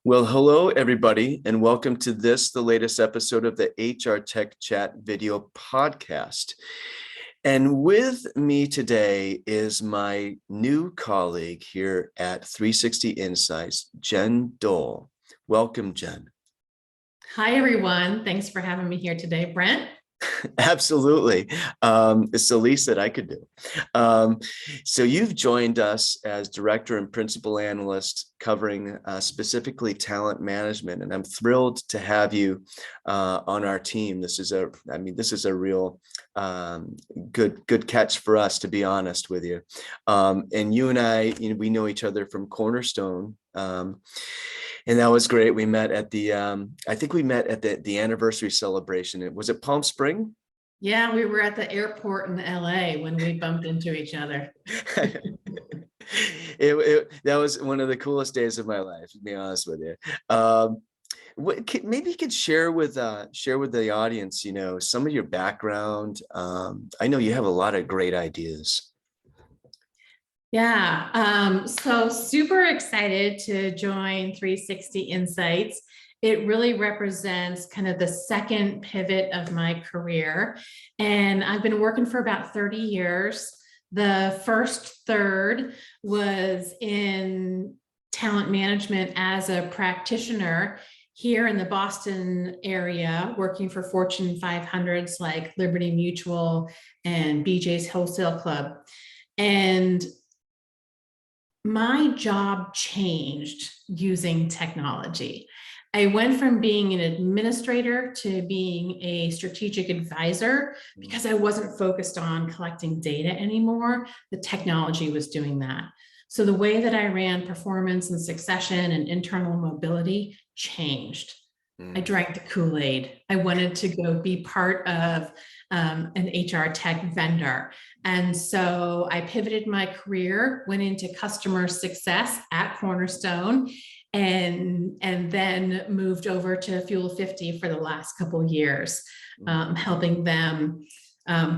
Well, hello, everybody, and welcome to the latest episode of the HR Tech Chat video podcast. And with me today is my new colleague here at 360 Insights, Jen Dole. Welcome, Jen. Hi, everyone. Thanks for having me here today, Brent. Absolutely. It's the least that I could do. So you've joined us as director and principal analyst covering specifically talent management, and I'm thrilled to have you on our team. This is a real good catch for us, to be honest with you. And you and I, we know each other from Cornerstone. And that was great. We met at the, I think we met at the anniversary celebration. Was it Palm Spring? Yeah, we were at the airport in LA when we bumped into each other. That was one of the coolest days of my life, to be honest with you. Maybe you could share with the audience, some of your background. I know you have a lot of great ideas. Yeah, so super excited to join 360 Insights. It really represents kind of the second pivot of my career. And I've been working for about 30 years. The first third was in talent management as a practitioner here in the Boston area, working for Fortune 500s like Liberty Mutual and BJ's Wholesale Club. And my job changed using technology. I went from being an administrator to being a strategic advisor because I wasn't focused on collecting data anymore. The technology was doing that. So the way that I ran performance and succession and internal mobility changed. I drank the Kool-Aid. I wanted to go be part of an HR tech vendor. And so I pivoted my career, went into customer success at Cornerstone, and then moved over to Fuel 50 for the last couple of years, helping them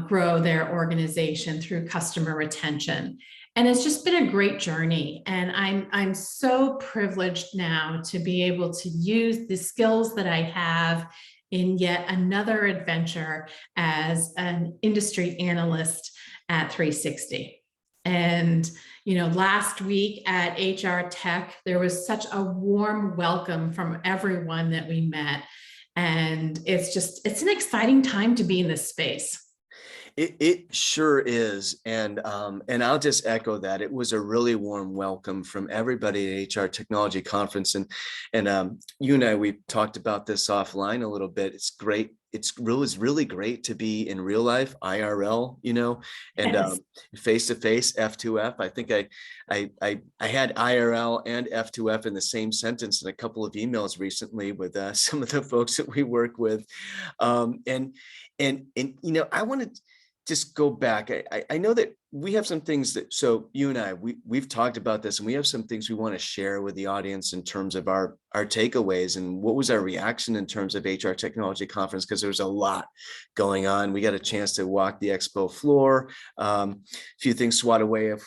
grow their organization through customer retention. And it's just been a great journey. And I'm so privileged now to be able to use the skills that I have in yet another adventure as an industry analyst at 3Sixty. And, last week at HR Tech, there was such a warm welcome from everyone that we met. And it's an exciting time to be in this space. It sure is, and I'll just echo that. It was a really warm welcome from everybody at HR Technology Conference, and you and I, we talked about this offline a little bit. It's great. It's really great to be in real life, IRL, and Yes. face to face, F2F. I think I had IRL and F2F in the same sentence in a couple of emails recently with some of the folks that we work with, and I wanted just go back. I know that we have some things that, so you and I, we've talked about this, and we have some things we want to share with the audience in terms of our takeaways and what was our reaction in terms of HR Technology Conference, because there was a lot going on. We got a chance to walk the expo floor, a few things swat away, a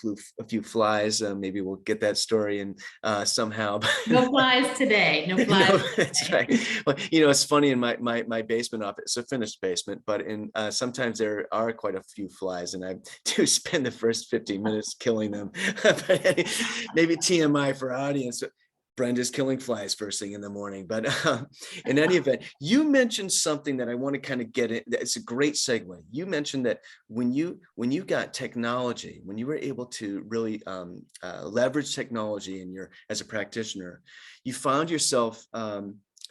few flies. Maybe we'll get that story and somehow. No flies today. No flies. No, that's right. Well, it's funny in my basement office. It's a finished basement, but in sometimes there are quite a few flies, and I do spend the first 15 minutes killing them. But maybe TMI for our audience. Brenda's killing flies first thing in the morning. But in any event, you mentioned something that I want to kind of get in. It's a great segue. You mentioned that when you got technology, when you were able to really leverage technology as a practitioner, you found yourself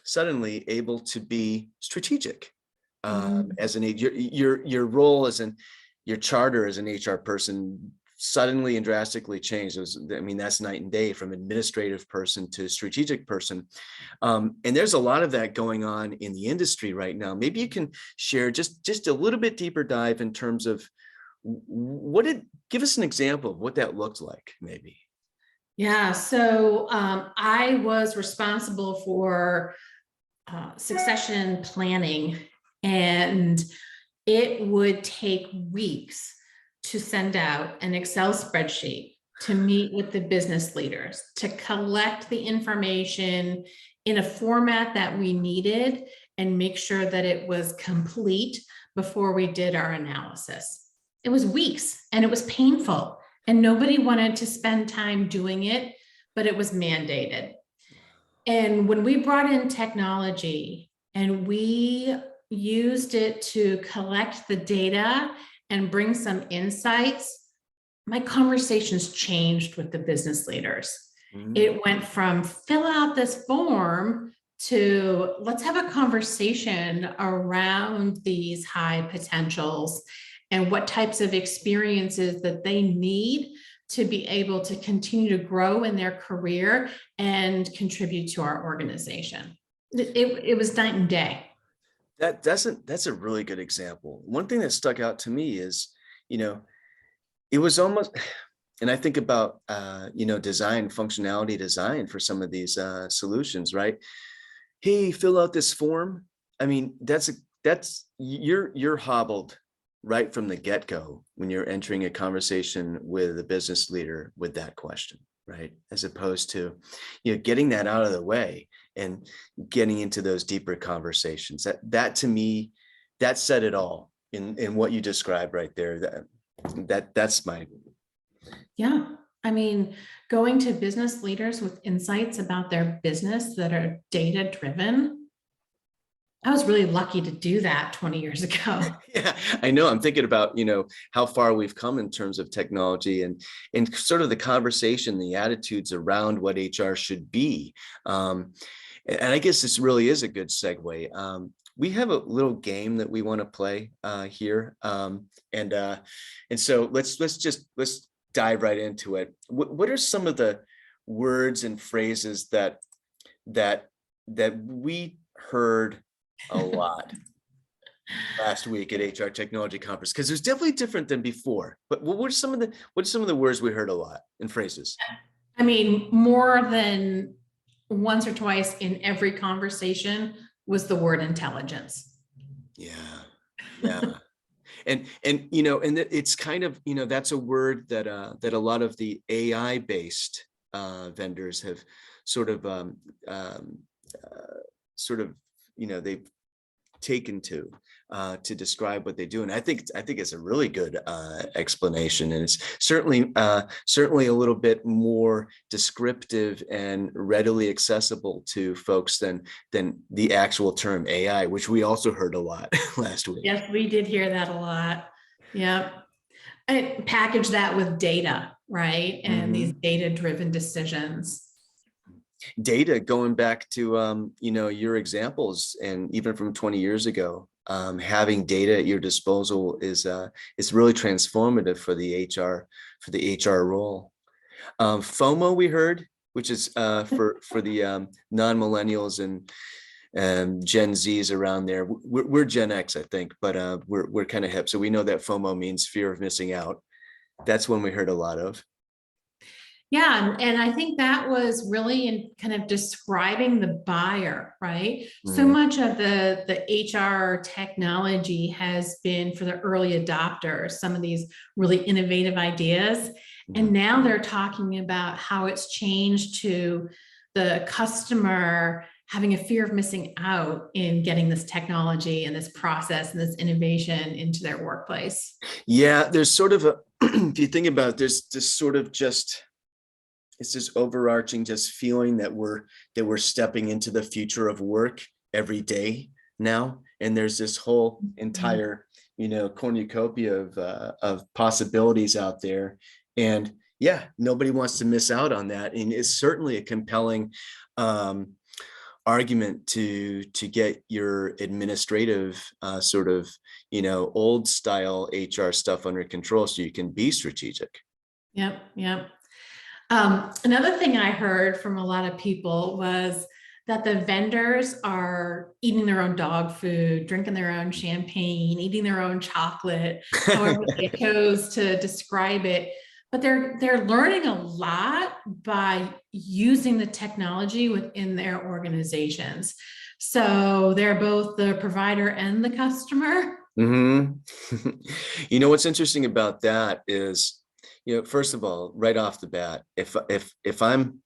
suddenly able to be strategic as an your role as your charter as an HR person suddenly and drastically changed. That's night and day from administrative person to strategic person. And there's a lot of that going on in the industry right now. Maybe you can share just a little bit deeper dive in terms of give us an example of what that looked like, maybe. Yeah, so I was responsible for succession planning, and it would take weeks to send out an Excel spreadsheet to meet with the business leaders, to collect the information in a format that we needed and make sure that it was complete before we did our analysis. It was weeks and it was painful and nobody wanted to spend time doing it, but it was mandated. And when we brought in technology and we used it to collect the data and bring some insights, my conversations changed with the business leaders. It went from fill out this form to let's have a conversation around these high potentials and what types of experiences that they need to be able to continue to grow in their career and contribute to our organization. It was night and day. That's a really good example. One thing that stuck out to me is, it was almost, and I think about, design, functionality design for some of these solutions, right? Hey, fill out this form. I mean, you're hobbled right from the get-go when you're entering a conversation with a business leader with that question, right? As opposed to, getting that out of the way and getting into those deeper conversations. That to me, that said it all in what you described right there. That's my. Yeah. I mean, going to business leaders with insights about their business that are data driven. I was really lucky to do that 20 years ago. Yeah, I know. I'm thinking about, how far we've come in terms of technology and sort of the conversation, the attitudes around what HR should be. And I guess this really is a good segue. We have a little game that we want to play here. And so let's dive right into it. What are some of the words and phrases that we heard a lot last week at HR Technology Conference? Because it's definitely different than before. But what are some of the words we heard a lot and phrases? I mean, more than once or twice in every conversation was the word intelligence. Yeah. And it's kind of, that's a word that a lot of the AI based vendors have sort of they've taken to describe what they do, and I think it's a really good explanation, and it's certainly a little bit more descriptive and readily accessible to folks than the actual term AI, which we also heard a lot last week. Yes, we did hear that a lot. Yep. I package that with data, right? And these data-driven decisions. Data, going back to your examples, and even from 20 years ago, having data at your disposal is really transformative for the HR role. FOMO we heard, which is for the non-millennials and Gen Zs around there. We're Gen X, I think, but we're kind of hip, so we know that FOMO means fear of missing out. That's one we heard a lot of. Yeah, and I think that was really in kind of describing the buyer, right? So much of the HR technology has been for the early adopters, some of these really innovative ideas. And now they're talking about how it's changed to the customer having a fear of missing out in getting this technology and this process and this innovation into their workplace. Yeah, there's sort of if you think about it, there's this sort of it's this overarching just feeling that we're stepping into the future of work every day now, and there's this whole entire cornucopia of possibilities out there, and yeah, nobody wants to miss out on that, and it's certainly a compelling argument to get your administrative sort of old style HR stuff under control so you can be strategic. Yep. Another thing I heard from a lot of people was that the vendors are eating their own dog food, drinking their own champagne, eating their own chocolate, however they chose to describe it. But they're learning a lot by using the technology within their organizations. So they're both the provider and the customer. What's interesting about that is, First of all, right off the bat, if I'm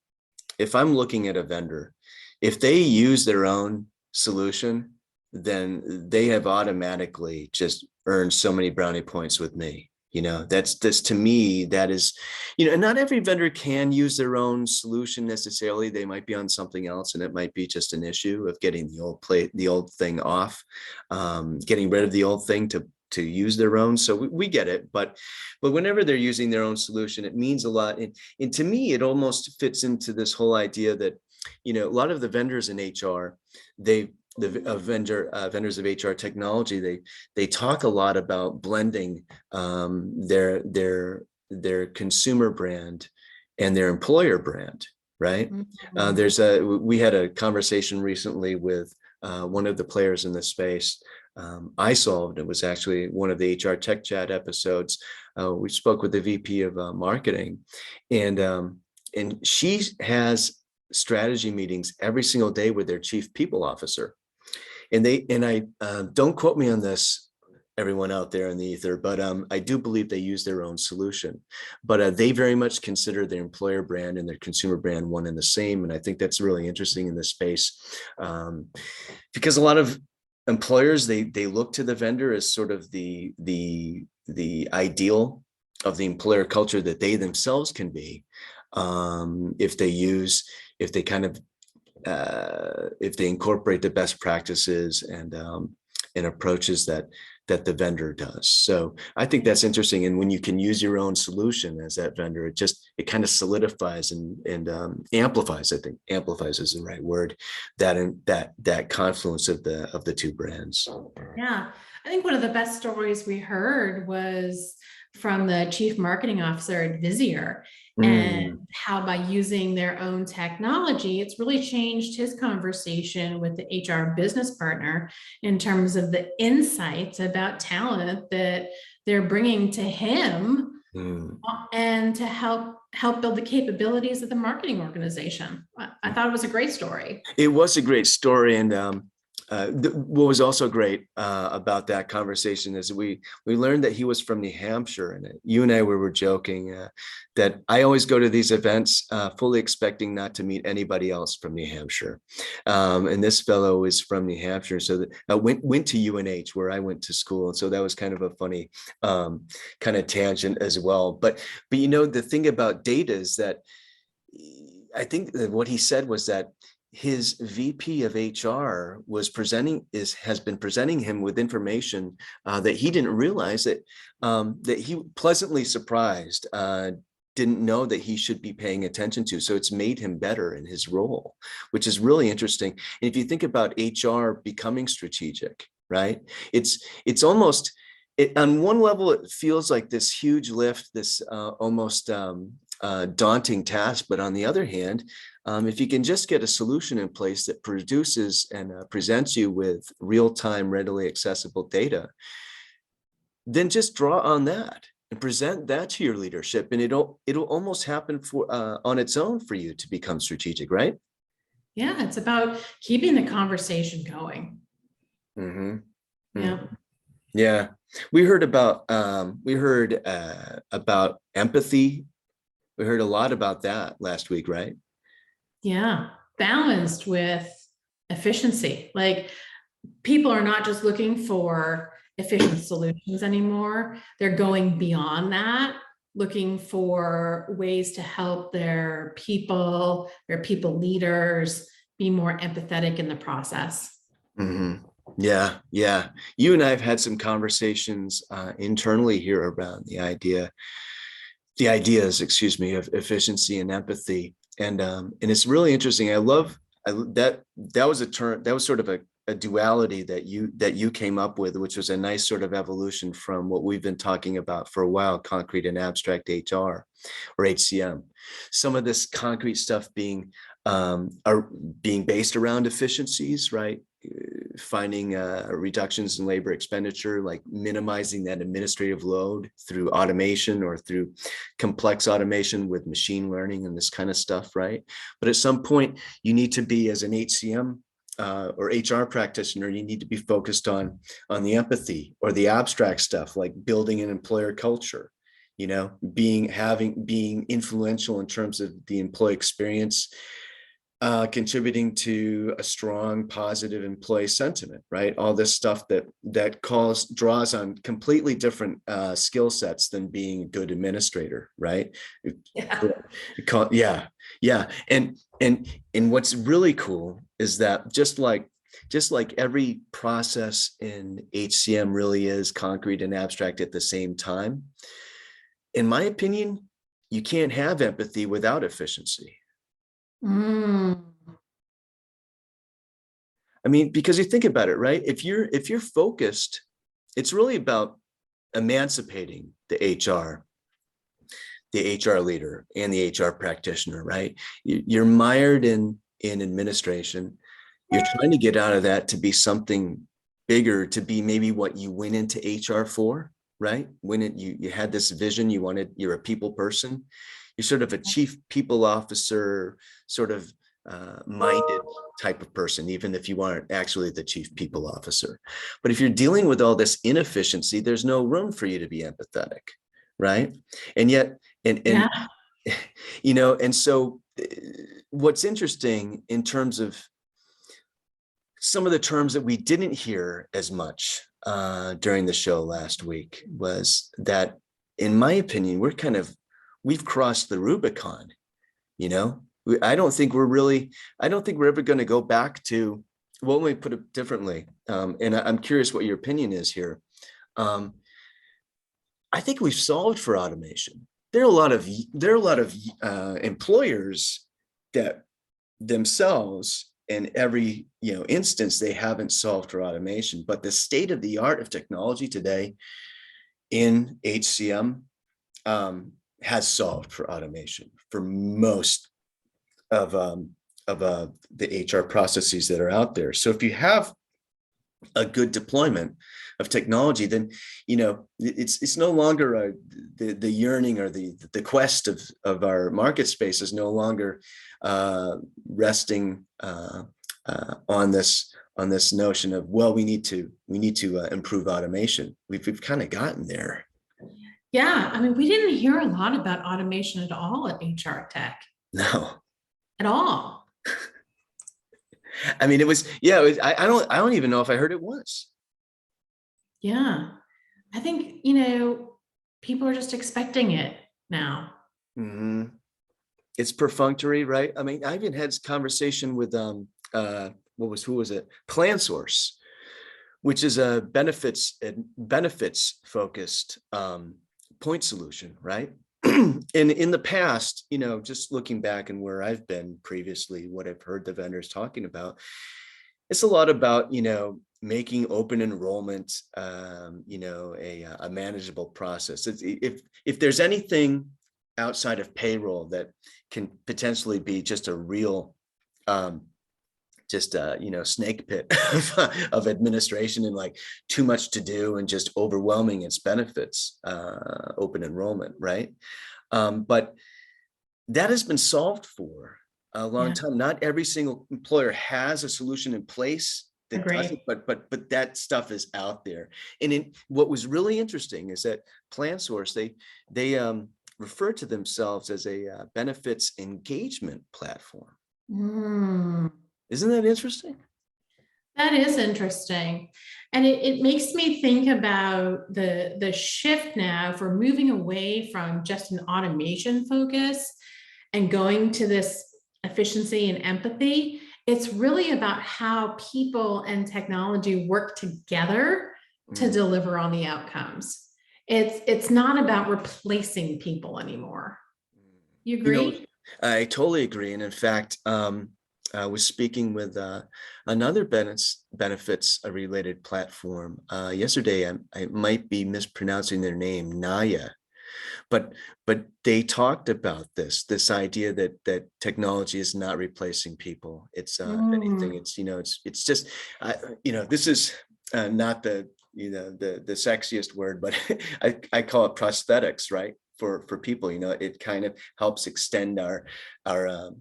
looking at a vendor, if they use their own solution, then they have automatically just earned so many brownie points with me. That's this to me, that is, and not every vendor can use their own solution necessarily. They might be on something else, and it might be just an issue of getting the old thing off, getting rid of the old thing to use their own. So we get it, but whenever they're using their own solution, it means a lot. And to me, it almost fits into this whole idea that, a lot of the vendors in HR, vendors of HR technology, they talk a lot about blending their consumer brand and their employer brand, right? We had a conversation recently with one of the players in this space. iSolved. It was actually one of the HR Tech Chat episodes. We spoke with the VP of marketing, and she has strategy meetings every single day with their chief people officer. And I don't quote me on this, everyone out there in the ether, but I do believe they use their own solution. But they very much consider their employer brand and their consumer brand one and the same. And I think that's really interesting in this space, because a lot of employers, they look to the vendor as sort of the ideal of the employer culture that they themselves can be, if they kind of if they incorporate the best practices and approaches that the vendor does. So I think that's interesting. And when you can use your own solution as that vendor, it kind of solidifies and amplifies. I think amplifies is the right word. That confluence of the two brands. Yeah, I think one of the best stories we heard was from the chief marketing officer at Visier, and how by using their own technology, it's really changed his conversation with the HR business partner in terms of the insights about talent that they're bringing to him, and to help build the capabilities of the marketing organization. I thought it was a great story. It was a great story. And what was also great about that conversation is we learned that he was from New Hampshire, and you and I were joking that I always go to these events fully expecting not to meet anybody else from New Hampshire, and this fellow is from New Hampshire, so that went to UNH where I went to school, and so that was kind of a funny kind of tangent as well. But the thing about data is that I think that what he said was that his VP of HR has been presenting him with information that he didn't realize, that he pleasantly surprised, didn't know that he should be paying attention to. So it's made him better in his role, which is really interesting. And if you think about HR becoming strategic, right? It's almost, on one level, it feels like this huge lift, this almost daunting task. But on the other hand, if you can just get a solution in place that produces and presents you with real-time, readily accessible data, then just draw on that and present that to your leadership, and it'll almost happen on its own for you to become strategic, right? Yeah, it's about keeping the conversation going. Yeah. Yeah. We heard about empathy. We heard a lot about that last week, right? Yeah, balanced with efficiency. Like, people are not just looking for efficient solutions anymore. They're going beyond that, looking for ways to help their people leaders be more empathetic in the process. Yeah. You and I have had some conversations internally here around the ideas, of efficiency and empathy. And it's really interesting. I love that was a term, that was sort of a duality that you came up with, which was a nice sort of evolution from what we've been talking about for a while, concrete and abstract HR, or HCM. Some of this concrete stuff being based around efficiencies, right? Finding reductions in labor expenditure, like minimizing that administrative load through automation or through complex automation with machine learning and this kind of stuff, right? But at some point, you need to be, as an HCM or HR practitioner, you need to be focused on the empathy or the abstract stuff, like building an employer culture. being influential in terms of the employee experience, contributing to a strong, positive employee sentiment, right? All this stuff that draws on completely different skill sets than being a good administrator, right? Yeah. Yeah, yeah. And what's really cool is that just like every process in HCM really is concrete and abstract at the same time, in my opinion, you can't have empathy without efficiency. Mm. I mean, because you think about it, right? If you're focused, it's really about emancipating the HR leader and the HR practitioner, right? You're mired in administration. You're trying to get out of that to be something bigger, to be maybe what you went into HR for, right? You had this vision, you're a people person. You're sort of a chief people officer, sort of minded type of person, even if you aren't actually the chief people officer. But if you're dealing with all this inefficiency, there's no room for you to be empathetic, right? And yet, and Yeah. and so what's interesting in terms of some of the terms that we didn't hear as much during the show last week was that, in my opinion, we've crossed the Rubicon. I don't think we're ever going to go back to, well, let me put it differently. And I'm curious what your opinion is here. I think we've solved for automation. There are a lot of employers that themselves, in every instance, they haven't solved for automation. But the state of the art of technology today in HCM has solved for automation for most of the HR processes that are out there. So if you have a good deployment of technology, then it's no longer the yearning or the quest of our market space is no longer resting on this notion of, well, we need to improve automation. We've kind of gotten there. Yeah. I mean, we didn't hear a lot about automation at all at HR Tech. No. At all. I mean, I don't even know if I heard it once. Yeah. I think, people are just expecting it now. Mm-hmm. It's perfunctory, right? I mean, I even had this conversation with who was it? PlanSource, which is a benefits focused point solution, right? And in the past, just looking back and where I've been previously, what I've heard the vendors talking about, it's a lot about, making open enrollment, a manageable process. If there's anything outside of payroll that can potentially be just a real, snake pit of administration and like too much to do and just overwhelming its benefits, open enrollment, right? But that has been solved for a long time. Not every single employer has a solution in place that doesn't, but that stuff is out there. And what was really interesting is that PlanSource, they refer to themselves as a benefits engagement platform. Mm. Isn't that interesting? That is interesting. And it makes me think about the shift now for moving away from just an automation focus and going to this efficiency and empathy. It's really about how people and technology work together to deliver on the outcomes. It's not about replacing people anymore. You agree? I totally agree. And in fact, I was speaking with another benefits related platform yesterday. I might be mispronouncing their name, Naya, but they talked about this idea that technology is not replacing people. It's if anything, it's just this is not the the sexiest word, but I call it prosthetics, right? For people, it kind of helps extend our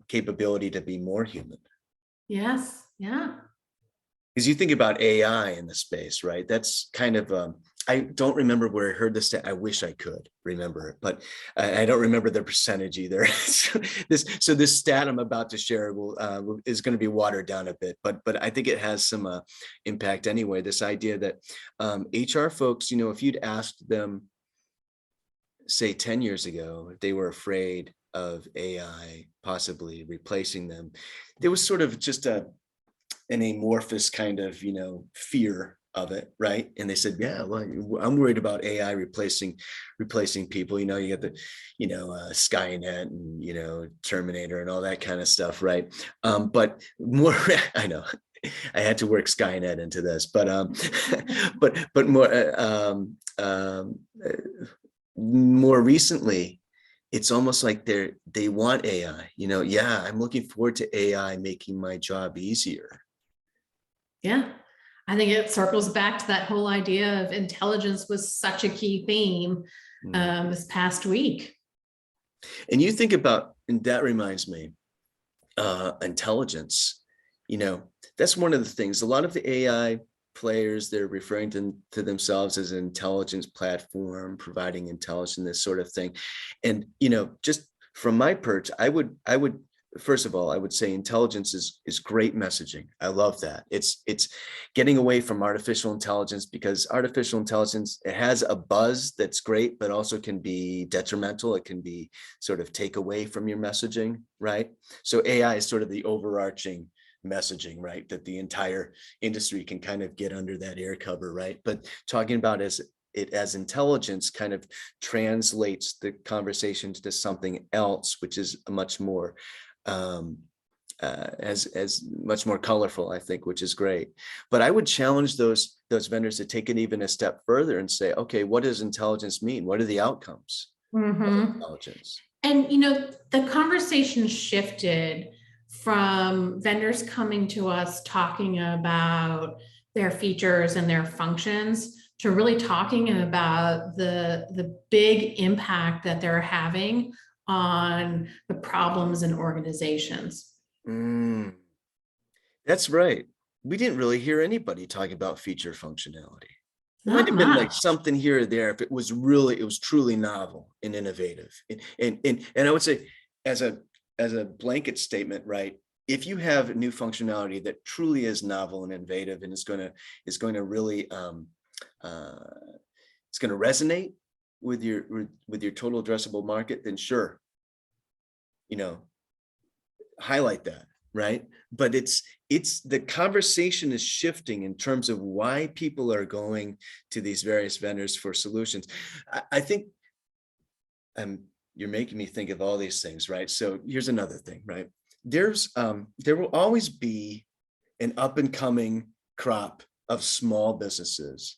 capability to be more human. Yes. Yeah. Because you think about AI in the space, right? That's kind of I don't remember where I heard this. I wish I could remember it, but I don't remember the percentage either. So this stat I'm about to share is going to be watered down a bit, but I think it has some impact anyway. This idea that HR folks, if you'd asked them, say 10 years ago, if they were afraid of AI possibly replacing them, there was sort of just an amorphous kind of, fear of it, right? And they said, yeah, well, I'm worried about AI replacing people. You got the, Skynet and, Terminator and all that kind of stuff, right? But more, I know, I had to work Skynet into this, but but more recently, it's almost like they want AI. Yeah, I'm looking forward to AI making my job easier. Yeah, I think it circles back to that whole idea of intelligence was such a key theme this past week. And you think about, and that reminds me, intelligence, that's one of the things. A lot of the AI players, they're referring to themselves as an intelligence platform, providing intelligence, this sort of thing. And, just from my perch, I would first of all, I would say intelligence is great messaging. I love that. It's getting away from artificial intelligence, because artificial intelligence, it has a buzz that's great, but also can be detrimental. It can be sort of take away from your messaging, right? So AI is sort of the overarching messaging, right? That the entire industry can kind of get under that air cover, right? But talking about as intelligence kind of translates the conversation to something else, which is a much more as much more colorful, I think, which is great. But I would challenge those vendors to take it even a step further and say, okay, what does intelligence mean? What are the outcomes of intelligence? And the conversation shifted from vendors coming to us talking about their features and their functions to really talking about the big impact that they're having on the problems in organizations. That's right. We didn't really hear anybody talking about feature functionality. It might Not have been like much. something here or there if it was truly novel and innovative. And I would say, as a blanket statement, right? If you have new functionality that truly is novel and innovative and is going to really it's going to resonate with your total addressable market, then sure, highlight that, right? But it's the conversation is shifting in terms of why people are going to these various vendors for solutions. I think you're making me think of all these things, right? So here's another thing, right? There will always be an up and coming crop of small businesses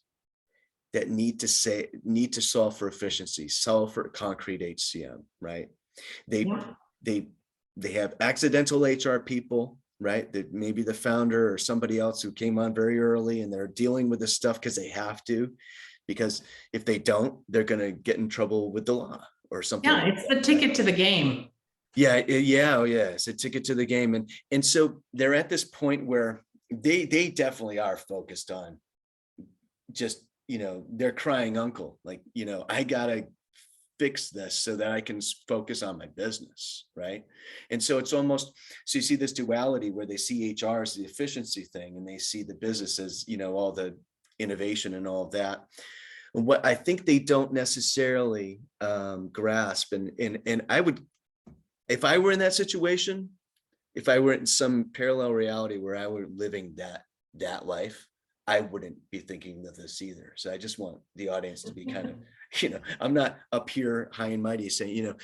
that need to solve for efficiency, solve for concrete HCM, right? They have accidental HR people, right? That maybe the founder or somebody else who came on very early, and they're dealing with this stuff because they have to, because if they don't, they're going to get in trouble with the law or something. Yeah, it's the ticket to the game. Yeah, oh yeah, it's a ticket to the game, and so they're at this point where they definitely are focused on just, they're crying uncle, like, I gotta fix this so that I can focus on my business, right? And so it's almost, so you see this duality where they see HR as the efficiency thing, and they see the business as, all the innovation and all of that. And what I think they don't necessarily grasp, and I would, if I were in that situation, if I were in some parallel reality where I were living that life, I wouldn't be thinking of this either. So I just want the audience to be kind of, I'm not up here high and mighty saying,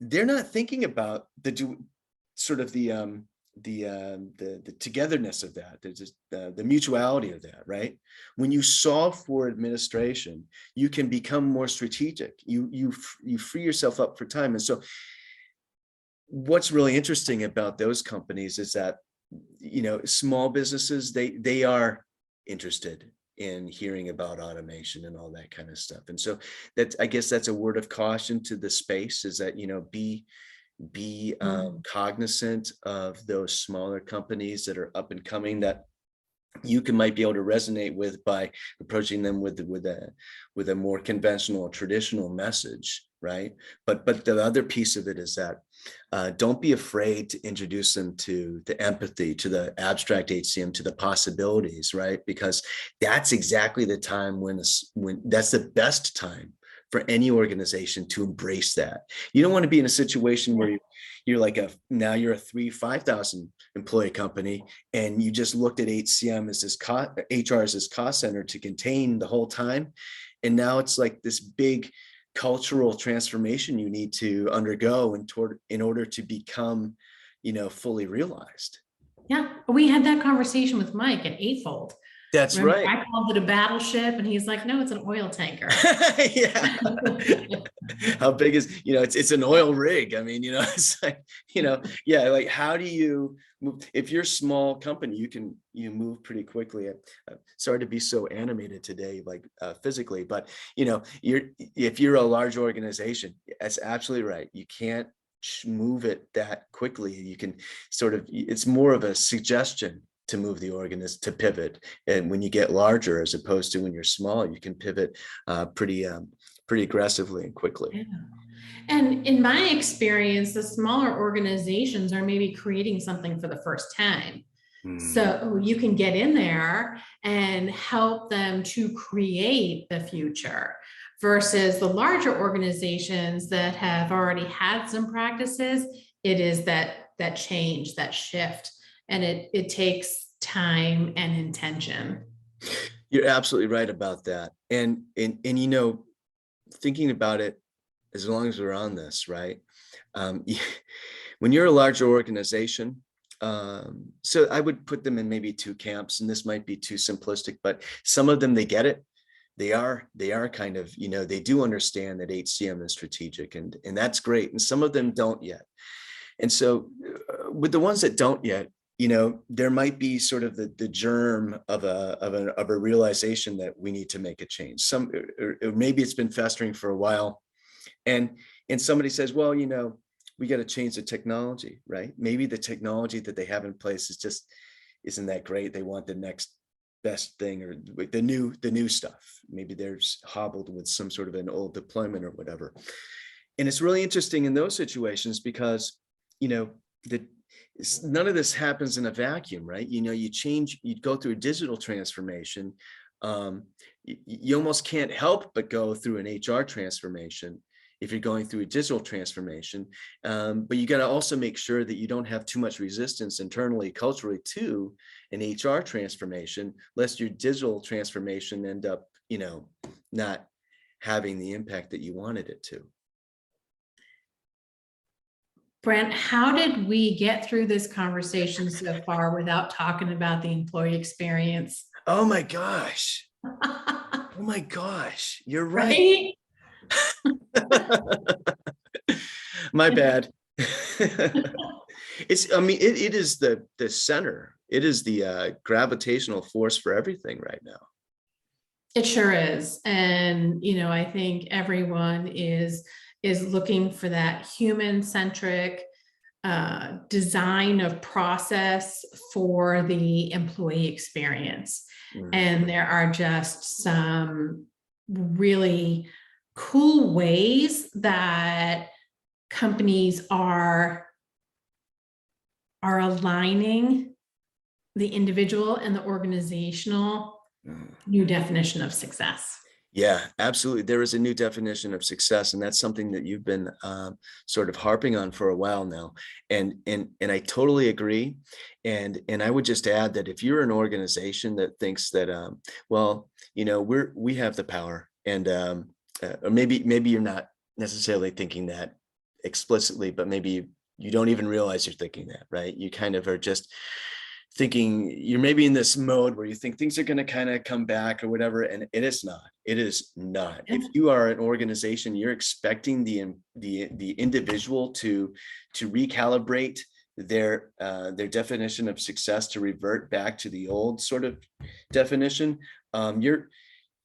they're not thinking about the sort of the togetherness of that. There's just the mutuality of that, right? When you solve for administration, you can become more strategic. You free yourself up for time. And so what's really interesting about those companies is that, small businesses, they are interested in hearing about automation and all that kind of stuff. And so I guess that's a word of caution to the space, is that, be cognizant of those smaller companies that are up and coming, that you might be able to resonate with by approaching them with a more conventional, traditional message, right? But the other piece of it is that don't be afraid to introduce them to the empathy, to the abstract HCM, to the possibilities, right? Because that's exactly the time when that's the best time for any organization to embrace that. You don't want to be in a situation where you're like now you're a 5,000 employee company, and you just looked at HCM as this HR as this cost center to contain the whole time. And now it's like this big cultural transformation you need to undergo in order to become, fully realized. Yeah, we had that conversation with Mike at Eightfold. That's Remember, right. I called it a battleship, and he's like, "No, it's an oil tanker." Yeah. How big is, it's an oil rig. I mean, it's like, yeah, like how do you move? If you're a small company, you move pretty quickly. Sorry to be so animated today, like physically, but if you're a large organization, that's absolutely right. You can't move it that quickly. You can it's more of a suggestion to move the organism to pivot. And when you get larger, as opposed to when you're small, you can pivot pretty aggressively and quickly. Yeah. And in my experience, the smaller organizations are maybe creating something for the first time. So you can get in there and help them to create the future versus the larger organizations that have already had some practices. It is that change, that shift, and it takes time and intention. You're absolutely right about that. And thinking about it, as long as we're on this, right? When you're a larger organization, so I would put them in maybe two camps, and this might be too simplistic, but some of them, they get it. They are kind of, they do understand that HCM is strategic, and that's great. And some of them don't yet. And so with the ones that don't yet, there might be sort of the germ of a realization that we need to make a change. Or maybe it's been festering for a while, and somebody says, well, we got to change the technology, right? Maybe the technology that they have in place isn't that great. They want the next best thing, or the new stuff. Maybe they're hobbled with some sort of an old deployment or whatever. And it's really interesting in those situations because, none of this happens in a vacuum, right? You go through a digital transformation. You almost can't help but go through an HR transformation if you're going through a digital transformation. But you got to also make sure that you don't have too much resistance internally, culturally, to an HR transformation, lest your digital transformation end up, not having the impact that you wanted it to. Brent, how did we get through this conversation so far without talking about the employee experience? Oh my gosh. Oh my gosh. You're right. Right? My bad. It is the center. It is the gravitational force for everything right now. It sure is. And, I think everyone is looking for that human-centric design of process for the employee experience. And there are just some really cool ways that companies are aligning the individual and the organizational new definition of success. Yeah, absolutely. There is a new definition of success, and that's something that you've been sort of harping on for a while now. And I totally agree. And I would just add that if you're an organization that thinks that, well, we have the power, and or maybe you're not necessarily thinking that explicitly, but maybe you don't even realize you're thinking that, right? You kind of are just thinking, you're maybe in this mode where you think things are going to kind of come back or whatever, and it is not. If you are an organization, you're expecting the individual to recalibrate their definition of success, to revert back to the old sort of definition.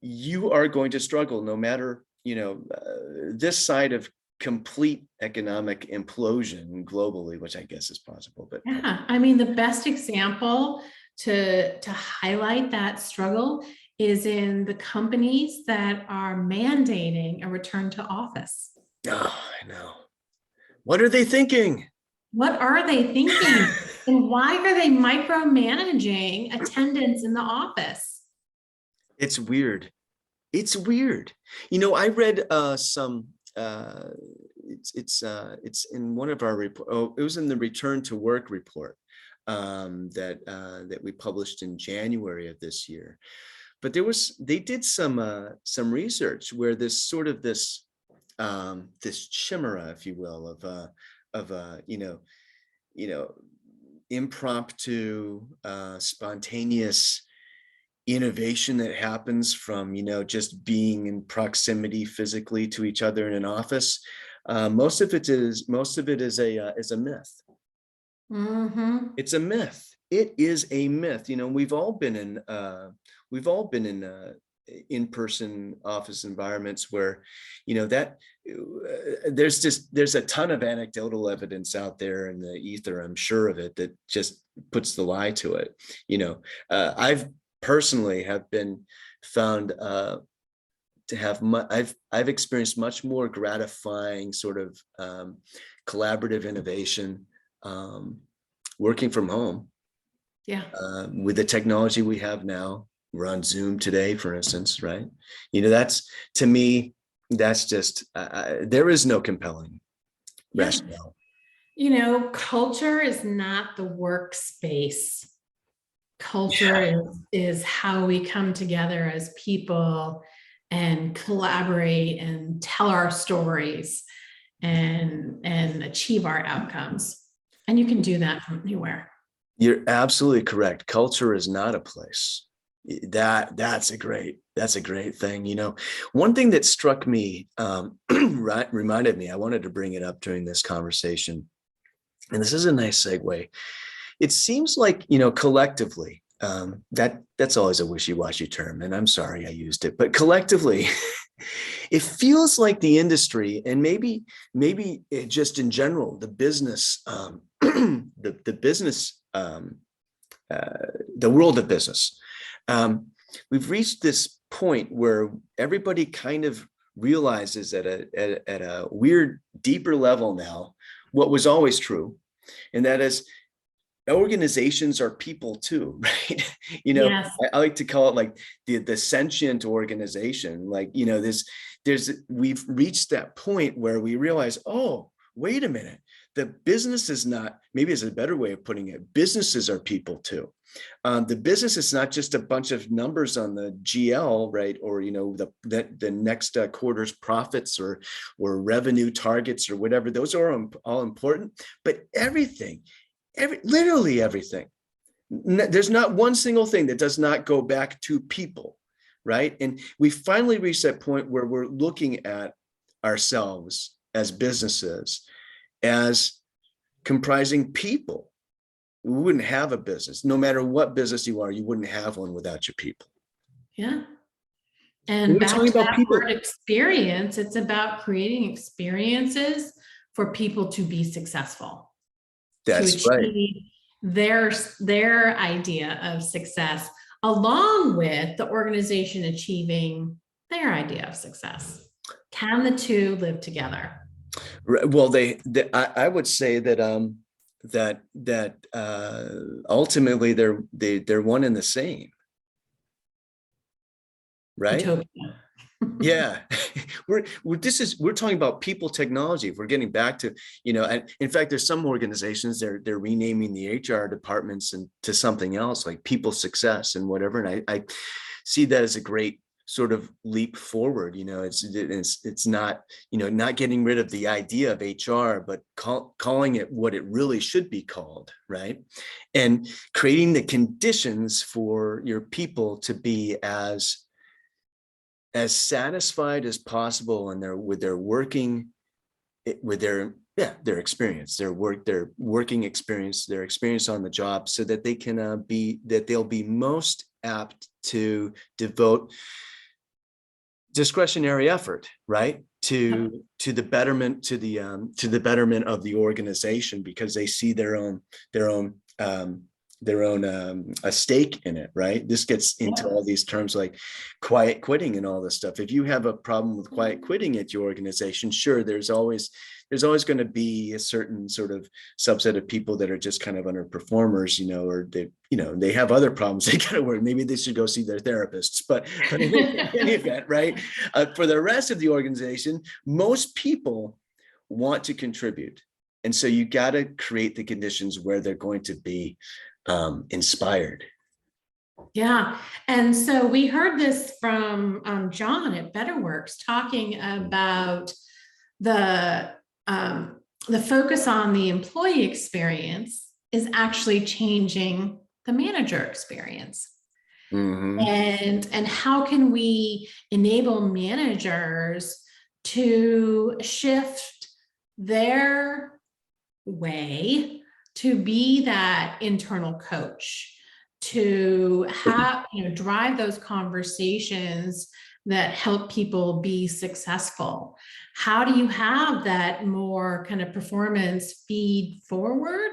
You are going to struggle, no matter this side of complete economic implosion globally, which I guess is possible. But yeah, I mean, the best example to highlight that struggle is in the companies that are mandating a return to office. Oh, I know. What are they thinking? What are they thinking? And why are they micromanaging attendance in the office? It's weird. It's weird. I read some it's in one of our report. Oh, it was in the return to work report that we published in January of this year. But they did some research where this chimera, if you will, of impromptu, spontaneous innovation that happens from just being in proximity physically to each other in an office. Most of it is a myth. Mm-hmm. It's a myth. It is a myth. We've all been in in-person office environments where that there's a ton of anecdotal evidence out there in the ether, I'm sure of it, that just puts the lie to it. I've personally have been found to have I've experienced much more gratifying sort of collaborative innovation working from home. Yeah. With the technology we have now. We're on Zoom today, for instance, right? That's, to me, that's just there is no compelling rationale. Culture is not the workspace. Culture is how we come together as people and collaborate and tell our stories and achieve our outcomes. And you can do that from anywhere. You're absolutely correct. Culture is not a place. That's a great thing. One thing that struck me, reminded me, I wanted to bring it up during this conversation, and this is a nice segue. It seems like, collectively, that's always a wishy-washy term, and I'm sorry I used it, but collectively, it feels like the industry, and maybe just in general, the business, the business, the world of business. We've reached this point where everybody kind of realizes at a weird, deeper level now what was always true, and that is organizations are people too, right? Yes. I like to call it like the sentient organization. Like, we've reached that point where we realize, oh, wait a minute, the business is not, maybe is a better way of putting it, businesses are people too. The business is not just a bunch of numbers on the GL, right? Or, the next quarter's profits or revenue targets or whatever. Those are all important, but literally everything. There's not one single thing that does not go back to people, right? And we finally reached that point where we're looking at ourselves as businesses as comprising people. We wouldn't have a business. No matter what business you are, you wouldn't have one without your people. Yeah. And We're back talking to about that people. word experience, it's about creating experiences for people to be successful. That's to right. achieve their idea of success, along with the organization achieving their idea of success. Can the two live together? Well, I would say that ultimately they're one and the same, right? Utopia. Yeah, we're talking about people technology. If we're getting back to, and in fact, there's some organizations they're renaming the HR departments and to something else like people success and whatever. And I see that as a great sort of leap forward. It's not, not getting rid of the idea of HR, but calling it what it really should be called, right? And creating the conditions for your people to be as satisfied as possible and with their experience, their working experience, their experience on the job, so that they can they'll be most apt to devote discretionary effort, right, to the betterment of the organization, because they see their own a stake in it, right? This gets into all these terms like quiet quitting and all this stuff. If you have a problem with quiet quitting at your organization, sure, there's always going to be a certain sort of subset of people that are just kind of underperformers, or they have other problems they got to work. Maybe they should go see their therapists. But in any event, right? For the rest of the organization, most people want to contribute. And so you got to create the conditions where they're going to be inspired. Yeah. And so we heard this from John at BetterWorks talking about the focus on the employee experience is actually changing the manager experience. Mm-hmm. And how can we enable managers to shift their way to be that internal coach, to have, drive those conversations that help people be successful? How do you have that more kind of performance feed forward?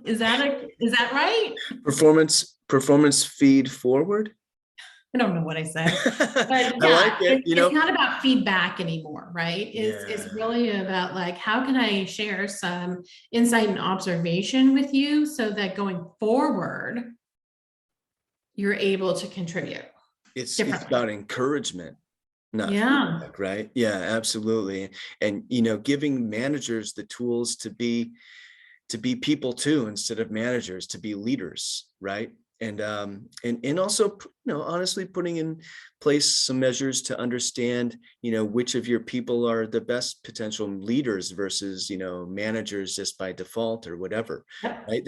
Is that right? Performance feed forward. I don't know what I said, but I yeah, like it. it's not about feedback anymore, right? Yeah. It's really about like, how can I share some insight and observation with you so that going forward, you're able to contribute. It's about encouragement, not feedback, right? Yeah, absolutely. And giving managers the tools to be people too, instead of managers, to be leaders, right? And also, honestly, putting in place some measures to understand, which of your people are the best potential leaders versus, managers just by default or whatever, right?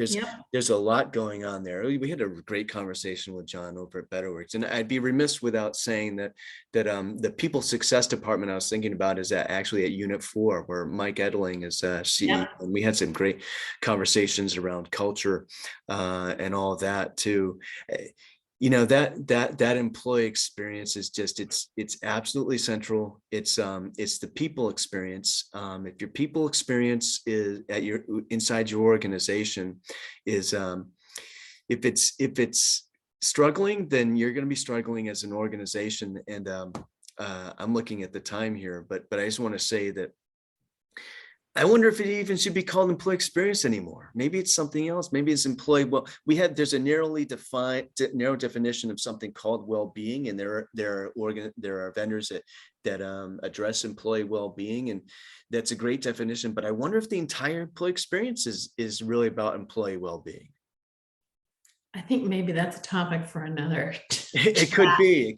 There's a lot going on there. We had a great conversation with John over at BetterWorks, and I'd be remiss without saying that the people success department I was thinking about is actually at Unit 4, where Mike Edling is CEO, and we had some great conversations around culture and all of that too. That employee experience is just it's absolutely central. It's the people experience. If your people experience is inside your organization is if it's struggling, then you're going to be struggling as an organization. And I'm looking at the time here, but I just want to say that I wonder if it even should be called employee experience anymore. Maybe it's something else. Maybe it's employee. Well, there's a narrow definition of something called well-being, and there are vendors that address employee well-being, and that's a great definition. But I wonder if the entire employee experience is really about employee well-being. I think maybe that's a topic for another. It could be.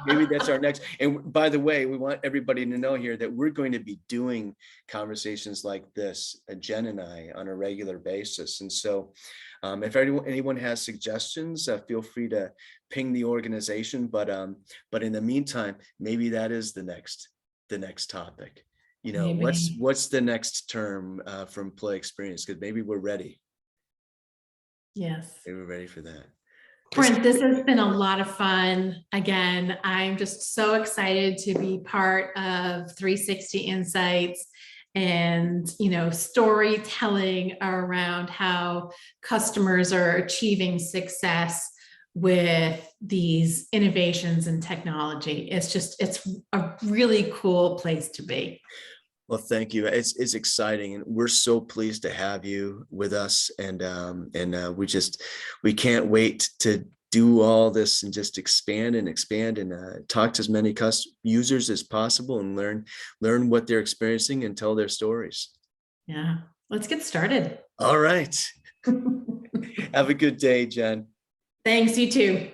Maybe that's our next. And by the way, we want everybody to know here that we're going to be doing conversations like this, Jen and I, on a regular basis. And so if anyone has suggestions, feel free to ping the organization. But in the meantime, maybe that is the next topic. What's the next term for employee experience? Because maybe we're ready. Yes. Maybe we're ready for that. Brent, this has been a lot of fun. Again, I'm just so excited to be part of 3Sixty Insights and, storytelling around how customers are achieving success with these innovations in technology. It's a really cool place to be. Well, thank you. It's exciting, and we're so pleased to have you with us. And we can't wait to do all this and just expand and talk to as many users as possible and learn what they're experiencing and tell their stories. Yeah, let's get started. All right. Have a good day, Jen. Thanks, you too.